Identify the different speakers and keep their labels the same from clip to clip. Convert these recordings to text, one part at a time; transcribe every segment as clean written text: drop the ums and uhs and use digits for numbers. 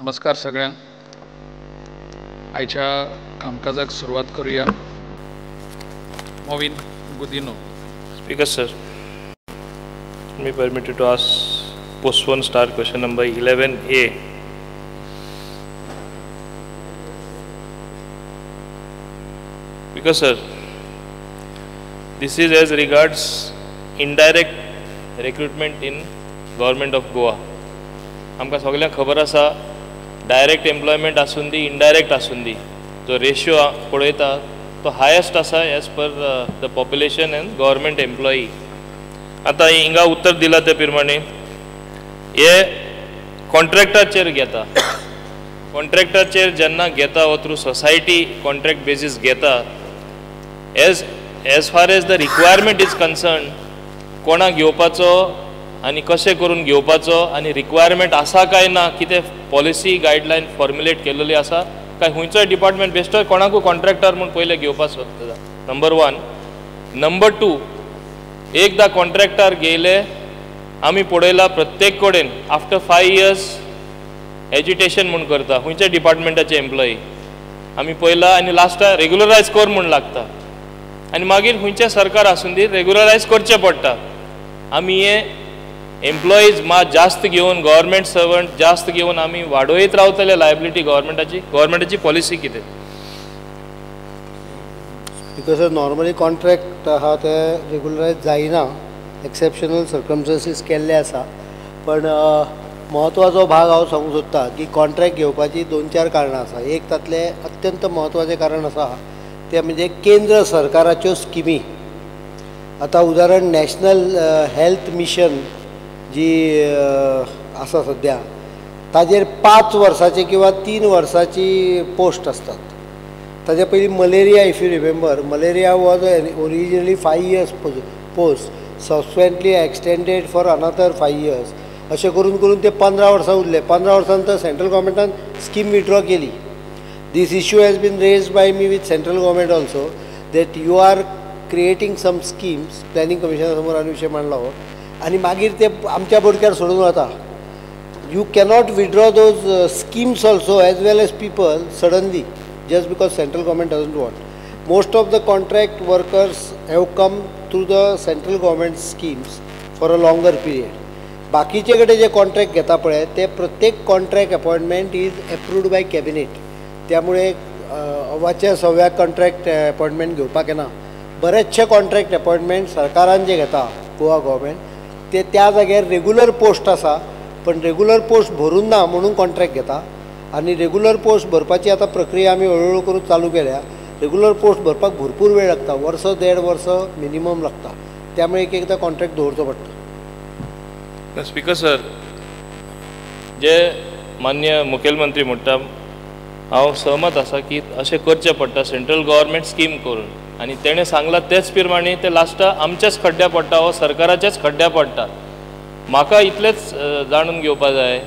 Speaker 1: नमस्कार सगळ्यांक. आयच्या कामकाजाक सुरवात करूया. मोविन Gudino.
Speaker 2: Speaker sir, me permitted to ask postpone star question number 11A. Speaker sir, this is as regards indirect recruitment in government of Goa. आमकां सगळ्यांक खबर आसा डायरेक्ट एम्प्लॉयमेंट आसून दी इनडायरेक्ट आसून दी जो रेशियो पळयता तो हायेस्ट आसा as per the population end government employee. आतां हिंगा उत्तर दिला ते प्रमाणे हे कॉन्ट्रॅक्टाचेर घेता. कॉन्ट्रॅक्टाचेर जेन्ना घेता वो थ्रू सोसायटी कॉन्ट्रॅक्ट बेजीस घेता as far as the requirement is concern कोणाक घेवपाचो आनी कशें करून घेवपाचो आनी रिक्वायरमेंट आसा काय ना कितें पॉलिसी गायडलायन फॉर्म्युलेट केल्ली आसा काय खंयचोय डिपार्टमेंट बेस्टो कोणाकूय कॉन्ट्रॅक्टर म्हूण पयले घेवपाक सोदता. नंबर 1. नंबर 2, एकदां कॉन्ट्रॅक्टर घेयले आमी पळयला प्रत्येक कडेन आफ्टर 5 years एज्युटेशन म्हूण करता खंयच्या डिपार्टमेंटाचे एम्प्लॉई आमी पळयला आनी लास्टाक रेग्युलरायज कर म्हूण लागता आनी मागीर खंयचें सरकार आसून दी रेग्युलरायज करचें पडटा. आमी हे एम्प्लॉईज जास्त घेवन गव्हर्मेंट सर्वंट जास्त घेवन आमी वाडयत रावतले लायबिलिटी गव्हर्मेंटाची पॉलिसी कितें?
Speaker 3: बिकॉज नॉर्मली कॉन्ट्रॅक्ट आहा ते रेग्युलरायज जायना, एक्सेप्शनल सर्कमस्टन्सीस केल्ले आसा. पण म्हत्वाचो भाग हांव सांगूंक सोदता की कॉन्ट्रॅक्ट घेवपाची 2-4 कारणां आसा. एक तातले अत्यंत म्हत्वाचें कारण आसा ते म्हणजे केंद्र सरकाराच्यो स्किमी. आतां उदाहरण नॅशनल हेल्थ मिशन जी आसा सद्या ताजेर 5 वर्साची किंवा 3 वर्साची पोस्ट असतात. ताजे पयलीं malaria, if you remember, malaria was originally 5 years post, subsequently extended for another 5 years. अशें करून करून ते 15 वर्सां उरले. 15 वर्सांनंतर सेंट्रल गव्हर्मेंटान स्कीम विथड्रॉ केली. This issue has been raised by me with central government also that you are creating some schemes. Planning कमिशना समोर आनी विशय मांडलो आनी मागीर ते आमच्या बोडक्यार सोडून वता. You cannot withdraw those schemes also as well as people suddenly just because central government doesn't want. Most of the contract workers have come through the central government schemes for a longer period. बाकीचे कडेन जे contract घेता पळय ते प्रत्येक contract appointment is approved by cabinet. त्यामुळे अवाच्या सव्या कॉन्ट्रॅक्ट अपॉइंटमेंट घेवपाक येना. बरेचशे कॉन्ट्रॅक्ट अपॉइंटमेंट सरकारान जे घेता गोवा गव्हर्मेंट ते त्या जाग्यार रेग्युलर पोस्ट आसा पण रेग्युलर पोस्ट भरून ना म्हणून कॉन्ट्रॅक्ट घेता. आणि रेग्युलर पोस्ट भरपाची आता प्रक्रिया आमी हळूहळू करून चालू केल्या. रेग्युलर पोस्ट भरपाक भरपूर वेळ लागता, 1-1.5 वर्स मिनिमम लागता. त्यामुळे एक एकदा कॉन्ट्रॅक्ट दवरचो पडटा.
Speaker 2: स्पीकर सर, जे मान्य मुखेलमंत्री म्हणटा हांव सहमत आसा की अशें करचें पडटा सेंट्रल गव्हर्मेंट स्कीम करून आनी तेणें सांगलां तेच प्रमाणे ते लास्टाक आमचेच खड्ड्या पडटा वा सरकाराचेच खड्ड्या पडटा. म्हाका इतलेंच जाणून घेवपाक जाय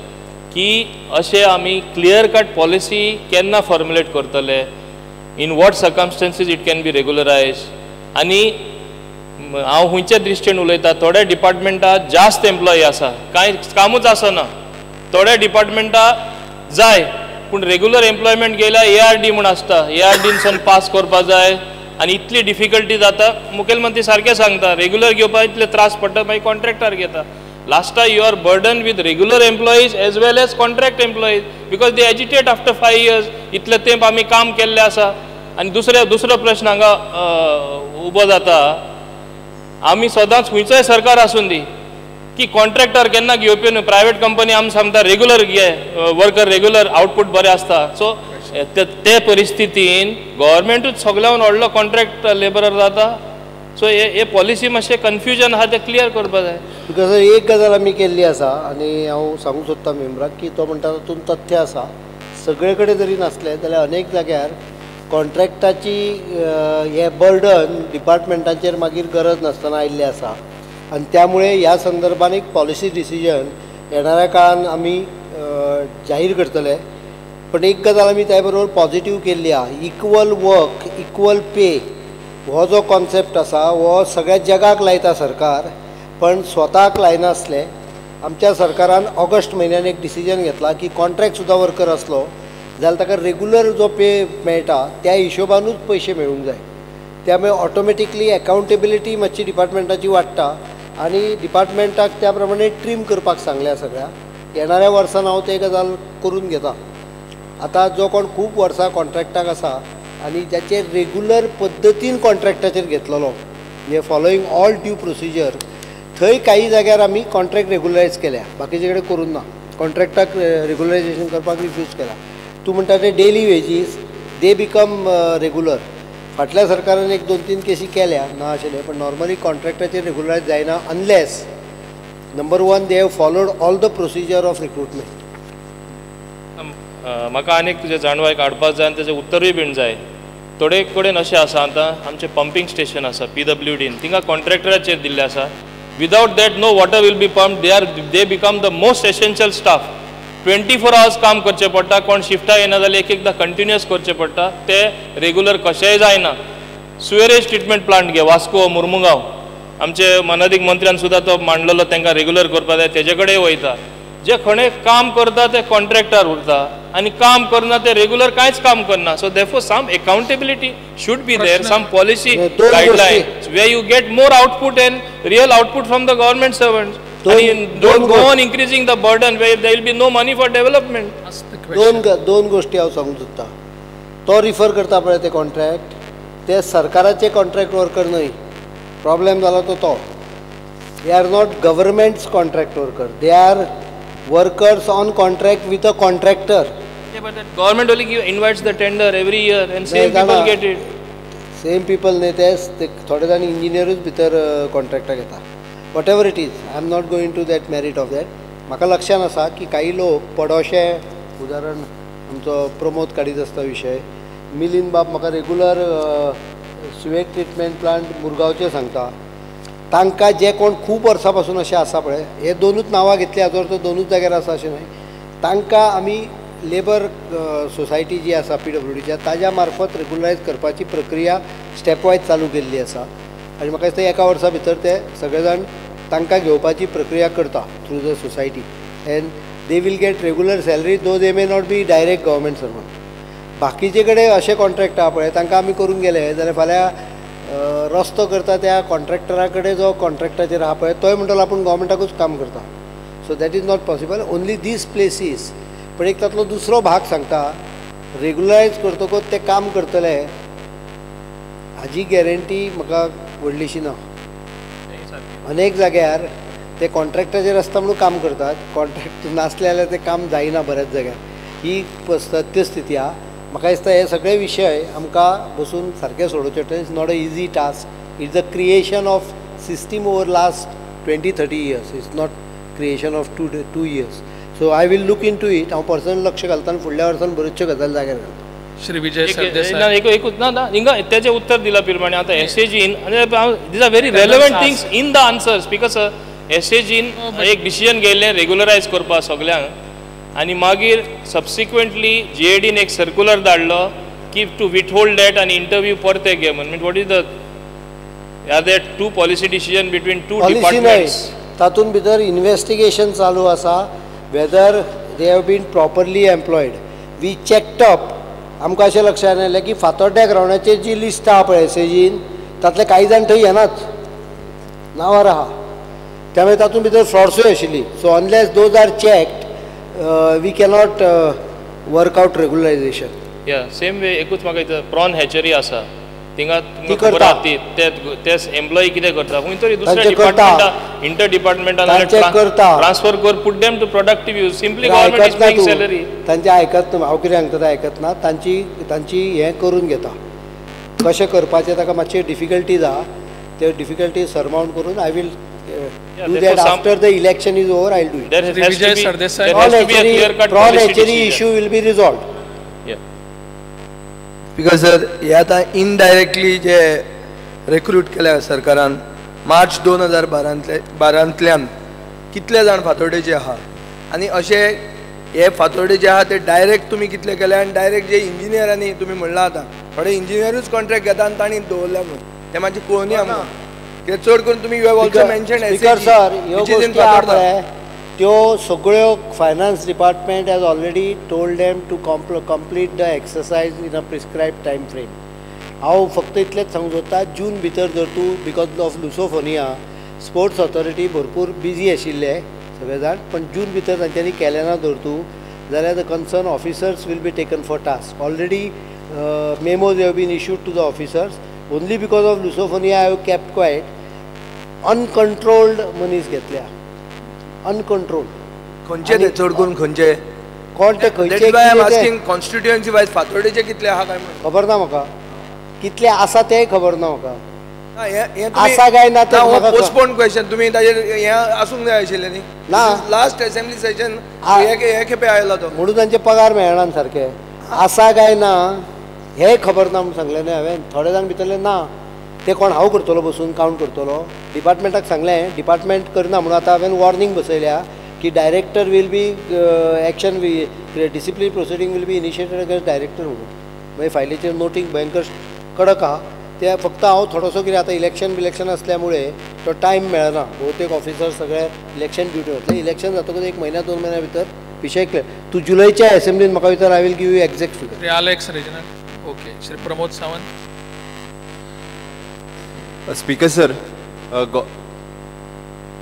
Speaker 2: की अशें आमी क्लियर कट पॉलिसी केन्ना फॉर्म्युलेट करतले, in what circumstances it can be regularise. आनी हांव खंयच्या दृश्टीन उलयतां थोड्या डिपार्टमेंटात जास्त एम्प्लॉई आसा, कांय कामूच आसना. थोड्या डिपार्टमेंटात जाय पूण रेग्युलर एम्प्लॉयमेंट गेल्यार ARD म्हूण आसता, ARDनसून पास करपा जाय आनी इतली डिफिकल्टी जाता. मुखेलमंत्री सारकें सांगता रेग्युलर घेवपाक इतले त्रास पडटा मागीर कॉन्ट्रॅक्टर घेता. Last time you are burdened with regular employees as well as contract employees because they agitate after 5 years. इतले तेंप आमी काम केल्ले आसा. आनी दुसरो प्रश्न हांगा उबो जाता, आमी सदांच खंयचोय सरकार आसून दी की कॉन्ट्रॅक्टर केन्ना घेवपी न्हू. प्रायवेट कंपनी आमी सांगता रेग्युलर घे वर्कर, रेग्युलर आउटपूट बरें आसता. सो ते परिस्थितीन गव्हर्मेंटूच सगळ्यान व्हडलो कॉन्ट्रॅक्ट लेबरर जाता. सो हे पॉलिसी मातशें कन्फ्युजन आहा तें क्लियर करपा जाय.
Speaker 3: बिकॉज एक गजाल आमी केल्ली आसा आनी हांव सांगूंक सोदता मेंबराक की तो म्हणटा तातूंत तथ्य आसा. सगळे कडेन जरी नासलें जाल्यार अनेक जाग्यार कॉन्ट्रॅक्टाची हे बर्डन डिपार्टमेंटाचेर मागीर गरज नासतना आयिल्लें आसा. आनी त्यामुळे ह्या संदर्भान एक पॉलिसी डिसिजन येणाऱ्या काळान आमी जाहीर करतले. पण एक गजाल आमी त्या बरोबर पॉझिटीव केल्ली आहा, इक्वल वर्क इक्वल पे हो जो कॉन्सेप्ट आसा हो सगळ्या जगाक लायता सरकार पण स्वताक लायनासले. आमच्या सरकारान ऑगस्ट म्हयन्यान एक डिसिजन घेतला की कॉन्ट्रॅक्ट सुद्दां वर्कर असलो जाल्यार ताका रेगुलर जो पे मेळटा त्या हिशोबानूच पयशे मेळूंक जाय. त्यामुळे ऑटोमॅटिकली अकावंटेबिलिटी मातशी डिपार्टमेंटाची वाडटा आनी डिपार्टमेंटाक त्या प्रमाणे ट्रीम करपाक सांगल्या सगळ्या. येणाऱ्या वर्सान हांव ते गजाल करून घेता. आतां जो कोण खूब वर्सां कॉन्ट्रॅक्टाक आसा आनी जाचे रेगुलर पद्दतीन कॉन्ट्रॅक्टाचेर घेतलेलो म्हणजे फॉलोईंग ऑल ड्यू प्रोसिजर, थंय काही जाग्यार आमी कॉन्ट्रॅक्ट रेगुलरायज केल्या, बाकीचे कडेन करून ना. कॉन्ट्रॅक्टाक रेगुलरायजेशन करपाक रिफ्यूज केला. तूं म्हणटा ते daily wages they become regular. फाटल्या सरकारान एक 2-3 केसी केल्या ना आशिल्ले, पण नॉर्मली कॉन्ट्रॅक्टाचेर रेगुलरायज जायना unless number 1 they have followed all the procedure of recruitment.
Speaker 2: म्हाका आनीक तुजे जाणवायक हाडपाक जाय आनी तेजें उत्तरूय बीन जाय. थोडे कडेन अशें आसा आतां आमचें पंपींग स्टेशन आसा PWDन, थिंगा कॉन्ट्रॅक्टराचेर दिल्लें आसा. Without that no water will be pump. They become the most essential staff. 24 hours काम करचें पडटा. कोण शिफ्टाक येना जाल्यार एकदां कंटिन्युअस करचें पडटा. ते रेगुलर कशेंय जायना. सुवेरेज ट्रिटमेंट प्लांट घे वास्को मुर्मुगांव, आमचे मनादीक मंत्र्यान सुद्दां तो मांडलेलो तांकां रेगुलर करपाक जाय, तेजे कडेन वयता. जे खणे काम करता ते कॉन्ट्रॅक्टार उरता आनी काम करना ते रेगुलर कांयच काम करना. So therefore some accountability should be there, some policy guidelines way you get more output and real output from the government servants. Don't go on increasing the burden where there will be no money for development.
Speaker 3: दोन गोष्टी हांव सांगूंक सोदता. तो refer करता पळय ते contract, ते सरकाराचे कॉन्ट्रॅक्ट वर्कर न्हय. प्रॉब्लेम जाला तो they are not governments contract worker, they are workers on contract with a contractor.
Speaker 2: Yeah, but that government only invites the tender every year and same people get it.
Speaker 3: Same people न्हय ते थोडे जाण इंजिनियरूच भितर कॉन्ट्रॅक्टाक येता. Whatever it is, I am not going to that merit of that. म्हाका लक्षान आसा की काही लोक पडोशे, उदाहरण आमचो प्रमोद काडीत आसता विशय, मिलिंद बाब म्हाका रेगुलर सुवेज ट्रिटमेंट प्लांट मुरगांवचे सांगता. तांकां जे कोण खूब वर्सां पासून अशें आसा पळय, हे दोनूच नांवां घेतली हाजोर तो दोनूच जाग्यार आसा अशें न्हय. तांकां आमी लेबर सोसायटी जी आसा PWDच्या ताज्या मार्फत रेगुलरायज करपाची प्रक्रिया स्टेप वायज चालू केल्ली आसा. आनी म्हाका दिसता एका वर्सा भितर ते सगळे जाण तांकां घेवपाची प्रक्रिया करता through the society and they will get regular salary though they may not be direct government servant. बाकीचे कडेन अशे कॉन्ट्रॅक्ट आहा पळय तांकां आमी करून गेले जाल्यार फाल्यां रस्तो करता त्या कॉन्ट्रॅक्टरा कडेन जो कॉन्ट्रॅक्टाचेर आहा पळय तोय म्हणटलो आपूण गव्हर्मेंटाकूच काम करता. So that is not possible only these places. पण एक तातूंतलो दुसरो भाग सांगता, रेगुलरायज करतकूच ते काम करतले हाजी गॅरंटी म्हाका व्हडलीशी ना. अनेक जाग्यार ते कॉन्ट्रॅक्टाचेर आसता म्हणून काम करतात, कॉन्ट्रॅक्ट नासले जाल्यार ते काम जायना बऱ्याच जाग्यार. ही सत्यस्थिती आहा. म्हाका दिसता हे सगळे विशय आमकां बसून सारके सोडोवचे पडटले. It's not a easy task. It's the creation of system over last 20-30 years. It's not creation of 2 years. So I will look into it. हांव पर्सनल लक्ष घालता आनी फुडल्या वर्सान बऱ्योचश्यो गजाली जाग्यार घालता.
Speaker 1: श्री विजय सरदेसाय
Speaker 2: एकूच ना हिंगा तेजें उत्तर दिला प्रमाणे आता SAGन these are very relevant things in the answers because SAGन एक डिसिजन घेयल्लें रेगुलरायज करपा सगल्यांक आनी मागीर सबसिक्वेंटली JADन एक सर्क्युलर धाडलो की टू विथहोल्ड दॅट आनी इंटरव्यू परते घे म्हणून. What is the are there 2 policy decision between 2 departments.
Speaker 3: तातूंत भितर इन्वेस्टिगेशन चालू आसा whether they have been properly employed. We checked up. आमकां अशें लक्षांत आयलें की फातोड्ड्या ग्रावंडाचेर जी लिस्ट आहा पळय SAGन तातले कांय जाण थंय येनात, नांवार आहा. त्यामुळे तातूंत भितर फ्रॉड्सूय आशिल्ली. So unless those are checked we cannot work out regularisation.
Speaker 2: या सेम वे एकूच म्हाका इथं प्रॉन हॅचरी आसा थिंगा
Speaker 3: करता.
Speaker 2: ते एम्प्लॉई कितें करता खंय तरी दुसऱ्या डिपार्टमेंटान इंटर डिपार्टमेंटान ट्रान्सफर कर put them to productive use. Simply government is paying salary.
Speaker 3: तांचे आयकत ना. हांव कितें सांगता ते आयकत ना. तांची हें करून घेता कशें करपाचें. ताका मातशे डिफिकल्टीज आहा. ते डिफिकल्टीज सरमाउंट करून I will do that after the election is over. I'll do it.
Speaker 1: Shri Vijay Sardesai
Speaker 3: prawn hatchery issue will be resolved.
Speaker 4: Because sir हे आतां इनडायरेक्टली जे रिक्रूट केल्या सरकारान मार्च 2012 कितले जाण फातोड्डेचे आहा आनी अशे हे फातोड्डे जे आहा ते डायरेक्ट तुमी कितले केले आनी डायरेक्ट जे इंजिनियरांनी तुमी म्हणला आतां थोडे इंजिनियरूच कॉन्ट्रॅक्ट घेता आनी तांणी दवरल्या म्हणून ते मातशें पळोवनी आमकां. चड करून तुमी you have also mention
Speaker 3: speaker sir ह्यो गोश्टी आहा पळय त्यो सगळ्यो finance department has already told them to complete the exercise in a prescribed time frame. हांव फक्त इतलेंच सांगूंक सोदता, जून भितर जर तूं because of Lusofonia sports authority भरपूर बिजी आशिल्ले सगळे जाण, पण जून भितर तांच्यांनी केलें ना धर तूं जाल्यार the concern officers will be taken for task. Already memos have been issued to the officers. Only because of Lusofonia I have kept quiet. Uncontrolled मनीस घेतल्या, अनकंट्रोल्ड.
Speaker 4: खंयचे ते चड करून खंयचे
Speaker 3: कोण ते खंयचे
Speaker 4: कॉन्स्टिट्युएन्सी वायज फातोडेचे कितले आहा काय म्हणून
Speaker 3: खबर ना म्हाका. कितले आसा तेय खबर ना म्हाका.
Speaker 4: आसा
Speaker 3: आसा काय ना ते म्हाका
Speaker 4: पोस्टपोन क्वेश्चन तुमी ताजेर हें आसूंक जाय आशिल्लें न्ही.
Speaker 3: ना.
Speaker 4: लास्ट असेंब्ली सेशन हे खेपे आयलो तो
Speaker 3: म्हणून तांचे पगार मेळना सारके. आसा काय ना हे खबर ना म्हणून सांगलें न्ही हांवें. थोडे जाण भितरले ना ते कोण हांव करतलो बसून कावंट करतलो. डिपार्टमेंटाक सांगलें, डिपार्टमेंट करना म्हणून आतां हांवें वॉर्निंग बसयल्या की director will be action discipline proceeding will be initiated against director म्हणून. मागीर फायलीचेर नोटींग भयंकर कडक आहा. ते फक्त हांव थोडोसो कितें आतां इलेक्शन असल्यामुळे तो टायम मेळना. बहुतेक ऑफिसर सगळे इलेक्शन ड्युटी वतले. इलेक्शन जातकच 1 महिना 2 महिन्या भितर विशय क्लियर. तूं जुलयच्या असेंब्लीन म्हाका विचार, I will give you exact figure.
Speaker 1: Alex Reginald. Okay. Shri Pramod Sawant.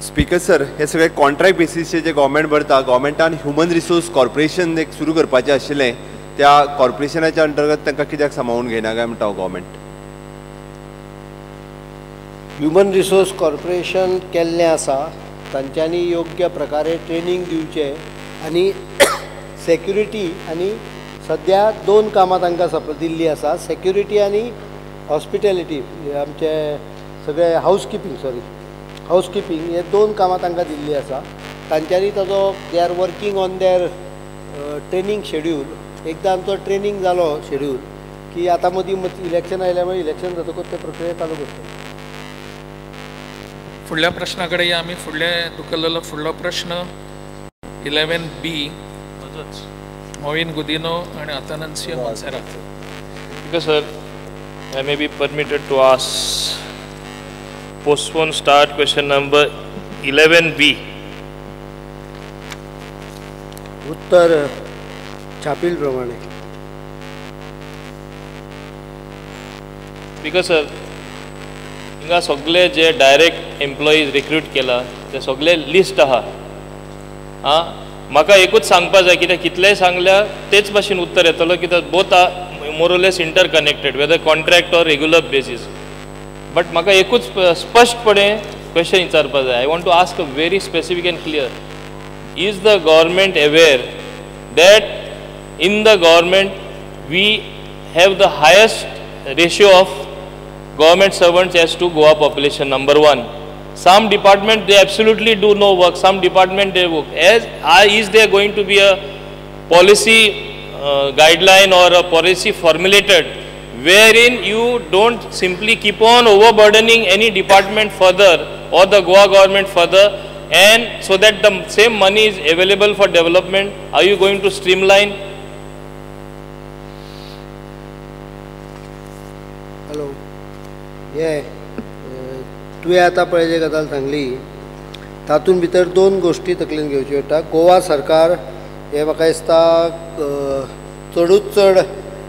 Speaker 5: Speaker sir, हे सगळे कॉन्ट्रॅक्ट बेसिसचे जे गव्हर्मेंट भरता, गव्हर्मेंटान ह्युमन रिसोर्स कॉर्पोरेशन एक सुरू करपाचें आशिल्लें, त्या कॉर्पोरेशनाच्या अंतर्गत तांकां कित्याक सांबाळून घेयना काय म्हणटा गव्हर्मेंट?
Speaker 3: ह्युमन रिसोर्स कॉर्पोरेशन केल्लें आसा. तांच्यांनी योग्य प्रकारे ट्रेनिंग दिवचें आनी सेक्युरिटी आनी सद्या 2 कामां तांकां दिल्लीं आसा. सेक्युरिटी आनी हॉस्पिटॅलिटी, आमचे सगळे हाऊसकीपिंग हे 2 कामां तांकां दिल्लीं आसा. तांच्यांनी ताजो they are working on their training schedule. एकदां आमचो ट्रेनिंग जालो शेड्यूल की आतां मदीं इलेक्शन आयल्या मुळे इलेक्शन जातकच ते प्रक्रिया चालू करतले.
Speaker 1: फुडल्या प्रश्ना कडेन या आमी. तुकल्लेलो फुडलो प्रश्न 11B मोविन गुदिनो आणि अतानसियो Monserrate.
Speaker 2: Because sir, I may be permitted to ask, postpone start question number 11B.
Speaker 3: उत्तर छापील प्रमाणे.
Speaker 2: Because sir, हिंगा सगळे जे डायरेक्ट एम्प्लॉईज रिक्रूट केला ते सगळे लिस्ट आहा. म्हाका एकूच सांगपा जाय, कित्याक कितलेंय सांगल्या तेच भाशेन उत्तर येतलो, कित्याक both are more less interconnected whether contract or regular basis. But म्हाका एकूच स्पश्टपणे क्वेश्चन विचारपा जाय. I want to ask a very specific and clear. Is the government aware that in the government we have the highest ratio of government servants as to Goa population, number 1. Some department they absolutely do no work, some department they work. Is there going to be a policy guideline or a policy formulated wherein you don't simply keep on overburdening any department further or the Goa government further, and so that the same money is available for development? Are you going to streamline?
Speaker 3: Hello. तुवें आतां पळय जी गजाल सांगली तातूंत भितर 2 गोश्टी तकलेन घेवच्यो पडटा. गोवा सरकार हे म्हाका दिसता चडूच चड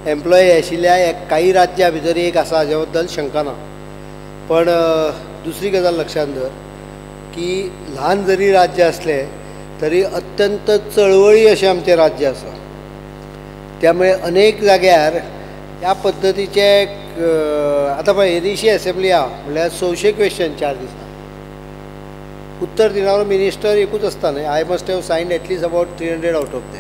Speaker 3: एम्प्लॉई आशिल्ल्या काही राज्यां भितर एक आसा, हाजे बद्दल शंका ना. पण दुसरी गजाल लक्षांत धर की ल्हान जरी राज्य असलें तरी अत्यंत चळवळी अशें आमचें राज्य आसा. त्यामुळे अनेक जाग्यार ह्या पद्दतीचे आतां पळय एडीसी असेंब्ली आहा म्हणल्यार 600 क्वेश्चन 4 दिसां. उत्तर दिणारो मिनिस्टर एकूच आसता न्ही. I must have signed at least about 300 out of they.